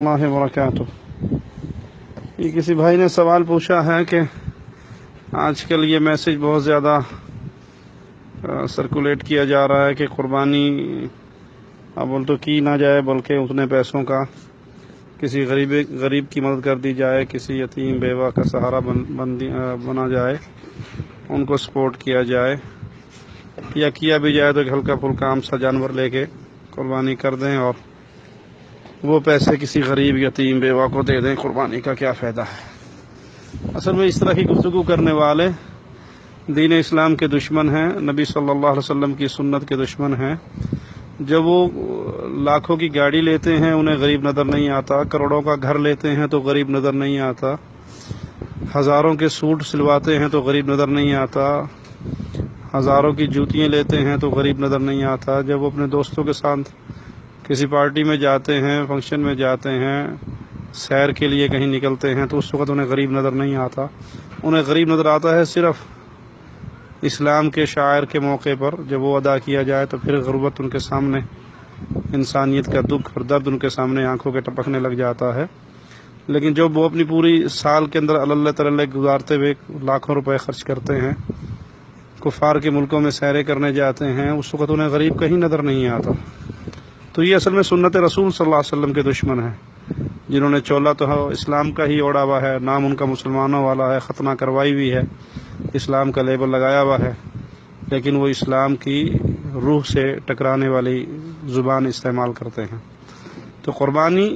اللہ وبرکاتہ۔ یہ کسی بھائی نے سوال پوچھا ہے کہ آج کل یہ میسج بہت زیادہ سرکولیٹ کیا جا رہا ہے کہ قربانی بول تو کی نہ جائے بلکہ اتنے پیسوں کا کسی غریب کی مدد کر دی جائے، کسی یتیم بیوہ کا سہارا بنا جائے، ان کو سپورٹ کیا جائے، یا کیا بھی جائے تو ایک ہلکا پھلکا عام سا جانور لے کے قربانی کر دیں اور وہ پیسے کسی غریب یتیم بیوہ کو دے دیں۔ قربانی کا کیا فائدہ ہے؟ اصل میں اس طرح کی گفتگو کرنے والے دین اسلام کے دشمن ہیں، نبی صلی اللہ علیہ وسلم کی سنت کے دشمن ہیں۔ جب وہ لاکھوں کی گاڑی لیتے ہیں انہیں غریب نظر نہیں آتا، کروڑوں کا گھر لیتے ہیں تو غریب نظر نہیں آتا، ہزاروں کے سوٹ سلواتے ہیں تو غریب نظر نہیں آتا، ہزاروں کی جوتیاں لیتے ہیں تو غریب نظر نہیں آتا۔ جب وہ اپنے دوستوں کے ساتھ کسی پارٹی میں جاتے ہیں، فنکشن میں جاتے ہیں، سیر کے لیے کہیں نکلتے ہیں تو اس وقت انہیں غریب نظر نہیں آتا، انہیں غریب نظر آتا ہے صرف اسلام کے شاعر کے موقع پر جب وہ ادا کیا جائے تو پھر غربت ان کے سامنے، انسانیت کا دکھ اور درد ان کے سامنے آنکھوں کے ٹپکنے لگ جاتا ہے۔ لیکن جب وہ اپنی پوری سال کے اندر اللہ تعالی گزارتے ہوئے لاکھوں روپے خرچ کرتے ہیں، کفار کے ملکوں میں سیریں کرنے جاتے ہیں، اس وقت انہیں غریب کہیں نظر نہیں آتا۔ تو یہ اصل میں سنت رسول صلی اللہ علیہ وسلم کے دشمن ہیں، جنہوں نے چولا تو اسلام کا ہی اوڑا ہوا ہے، نام ان کا مسلمانوں والا ہے، ختنہ کروائی ہوئی ہے، اسلام کا لیبل لگایا ہوا ہے، لیکن وہ اسلام کی روح سے ٹکرانے والی زبان استعمال کرتے ہیں۔ تو قربانی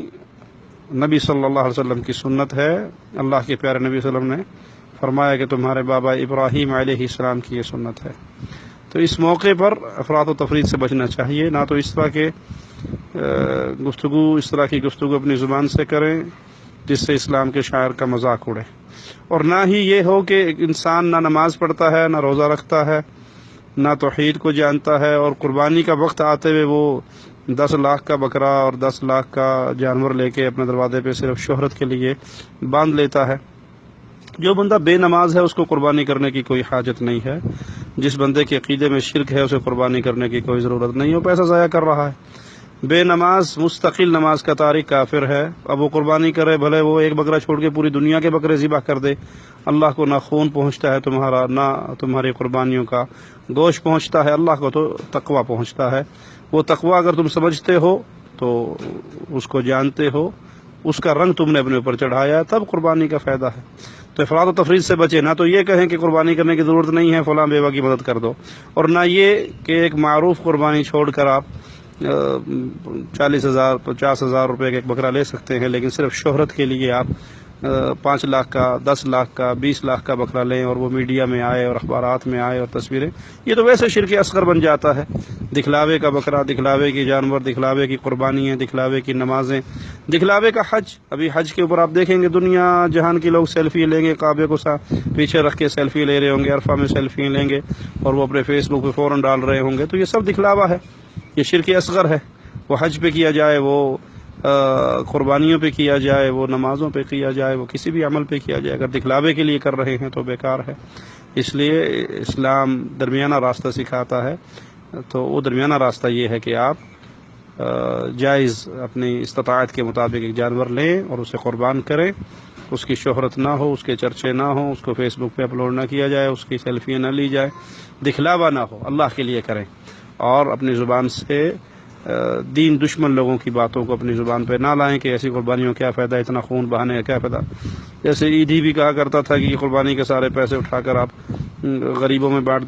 نبی صلی اللہ علیہ وسلم کی سنت ہے، اللہ کے پیارے نبی صلی اللہ علیہ وسلم نے فرمایا کہ تمہارے بابا ابراہیم علیہ السلام کی یہ سنت ہے۔ تو اس موقع پر افراط و تفریط سے بچنا چاہیے، نہ تو اس طرح کے اس طرح کی گفتگو اپنی زبان سے کریں جس سے اسلام کے شاعر کا مذاق اڑے، اور نہ ہی یہ ہو کہ ایک انسان نہ نماز پڑھتا ہے، نہ روزہ رکھتا ہے، نہ توحید کو جانتا ہے، اور قربانی کا وقت آتے ہوئے وہ 10 لاکھ کا بکرا اور 10 لاکھ کا جانور لے کے اپنے دروازے پہ صرف شہرت کے لیے باندھ لیتا ہے۔ جو بندہ بے نماز ہے اس کو قربانی کرنے کی کوئی حاجت نہیں ہے، جس بندے کے عقیدے میں شرک ہے اسے قربانی کرنے کی کوئی ضرورت نہیں ہے، وہ پیسہ ضائع کر رہا ہے۔ بے نماز مستقل نماز کا تارک کافر ہے، اب وہ قربانی کرے، بھلے وہ ایک بکرا چھوڑ کے پوری دنیا کے بکرے ذبح کر دے، اللہ کو نہ خون پہنچتا ہے تمہارا، نہ تمہاری قربانیوں کا گوشت پہنچتا ہے، اللہ کو تو تقویٰ پہنچتا ہے۔ وہ تقویٰ اگر تم سمجھتے ہو تو اس کو جانتے ہو، اس کا رنگ تم نے اپنے اوپر چڑھایا ہے، تب قربانی کا فائدہ ہے۔ تو افراط و تفریط سے بچے، نہ تو یہ کہیں کہ قربانی کرنے کی ضرورت نہیں ہے، فلاں بیوہ کی مدد کر دو، اور نہ یہ کہ ایک معروف قربانی چھوڑ کر آپ 40,000 50,000 روپے کا ایک بکرا لے سکتے ہیں، لیکن صرف شہرت کے لیے آپ 5 لاکھ کا، 10 لاکھ کا، 20 لاکھ کا بکرا لیں اور وہ میڈیا میں آئے اور اخبارات میں آئے اور تصویریں، یہ تو ویسے شرک اصغر بن جاتا ہے۔ دکھلاوے کا بکرا، دکھلاوے کی جانور، دکھلاوے کی قربانیاں، دکھلاوے کی نمازیں، دکھلاوے کا حج۔ ابھی حج کے اوپر آپ دیکھیں گے دنیا جہان کے لوگ سیلفی لیں گے، کعبے کو پیچھے رکھ کے سیلفی لے رہے ہوں گے، عرفہ میں سیلفی لیں گے اور وہ اپنے فیس بک پہ فوراً ڈال رہے ہوں گے، تو یہ سب دکھلاوا ہے، یہ شرک اصغر ہے۔ وہ حج پہ کیا جائے، وہ قربانیوں پہ کیا جائے، وہ نمازوں پہ کیا جائے، وہ کسی بھی عمل پہ کیا جائے، اگر دکھلاوے کے لیے کر رہے ہیں تو بیکار ہے۔ اس لیے اسلام درمیانہ راستہ سکھاتا ہے، تو وہ درمیانہ راستہ یہ ہے کہ آپ جائز اپنی استطاعت کے مطابق ایک جانور لیں اور اسے قربان کریں، اس کی شہرت نہ ہو، اس کے چرچے نہ ہوں، اس کو فیس بک پہ اپلوڈ نہ کیا جائے، اس کی سیلفی نہ لی جائے، دکھلاوا نہ ہو، اللہ کے لیے کریں، اور اپنی زبان سے دین دشمن لوگوں کی باتوں کو اپنی زبان پہ نہ لائیں کہ ایسی قربانیوں کیا فائدہ، اتنا خون بہانے کا کیا فائدہ۔ جیسے ایدھی بھی کہا کرتا تھا کہ یہ قربانی کے سارے پیسے اٹھا کر آپ غریبوں میں بانٹ